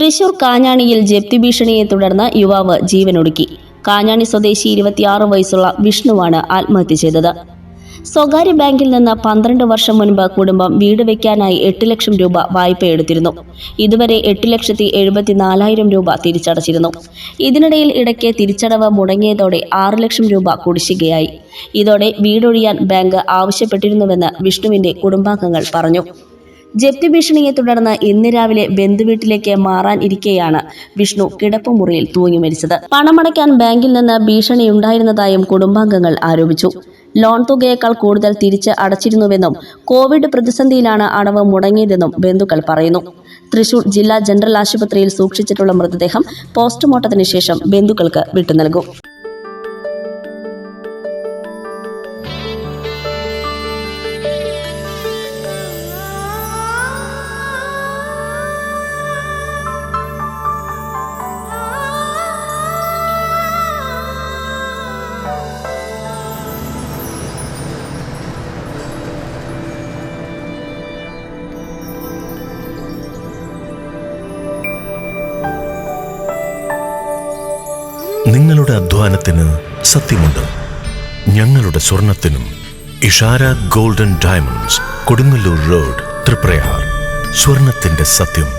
തൃശൂർ കാഞ്ഞാണിയിൽ ജപ്തി ഭീഷണിയെ തുടർന്ന് യുവാവ് ജീവനൊടുക്കി. കാഞ്ഞാണി സ്വദേശി 26 വയസ്സുള്ള വിഷ്ണുവാണ് ആത്മഹത്യ ചെയ്തത്. സ്വകാര്യ ബാങ്കിൽ നിന്ന് 12 വർഷം മുൻപ് കുടുംബം വീട് വയ്ക്കാനായി 8 ലക്ഷം രൂപ വായ്പയെടുത്തിരുന്നു. ഇതുവരെ 8,74,000 രൂപ തിരിച്ചടച്ചിരുന്നു. ഇതിനിടയിൽ ഇടയ്ക്ക് തിരിച്ചടവ് മുടങ്ങിയതോടെ 6 ലക്ഷം രൂപ കുടിശ്ശികയായി. ഇതോടെ വീടൊഴിയാൻ ബാങ്ക് ആവശ്യപ്പെട്ടിരുന്നുവെന്ന് വിഷ്ണുവിന്റെ കുടുംബാംഗങ്ങൾ പറഞ്ഞു. ജപ്തി ഭീഷണിയെ തുടർന്ന് ഇന്ന് രാവിലെ ബന്ധുവീട്ടിലേക്ക് മാറാൻ ഇരിക്കെയാണ് വിഷ്ണു കിടപ്പുമുറിയിൽ തൂങ്ങി മരിച്ചത്. പണമടയ്ക്കാൻ ബാങ്കിൽ നിന്ന് ഭീഷണിയുണ്ടായിരുന്നതായും കുടുംബാംഗങ്ങൾ ആരോപിച്ചു. ലോൺ തുകയേക്കാൾ കൂടുതൽ തിരിച്ച് അടച്ചിരുന്നുവെന്നും കോവിഡ് പ്രതിസന്ധിയിലാണ് അടവ് മുടങ്ങിയതെന്നും ബന്ധുക്കൾ പറയുന്നു. തൃശൂർ ജില്ലാ ജനറൽ ആശുപത്രിയിൽ സൂക്ഷിച്ചിട്ടുള്ള മൃതദേഹം പോസ്റ്റ്മോർട്ടത്തിന് ശേഷം ബന്ധുക്കൾക്ക് വിട്ടുനൽകും. നിങ്ങളുടെ അധ്വാനത്തിന് സത്യമുണ്ട്. ഞങ്ങളുടെ സ്വർണത്തിനും. Ishara golden diamonds, Kodungallur road, Triprayar. സ്വർണത്തിന്റെ സത്യം.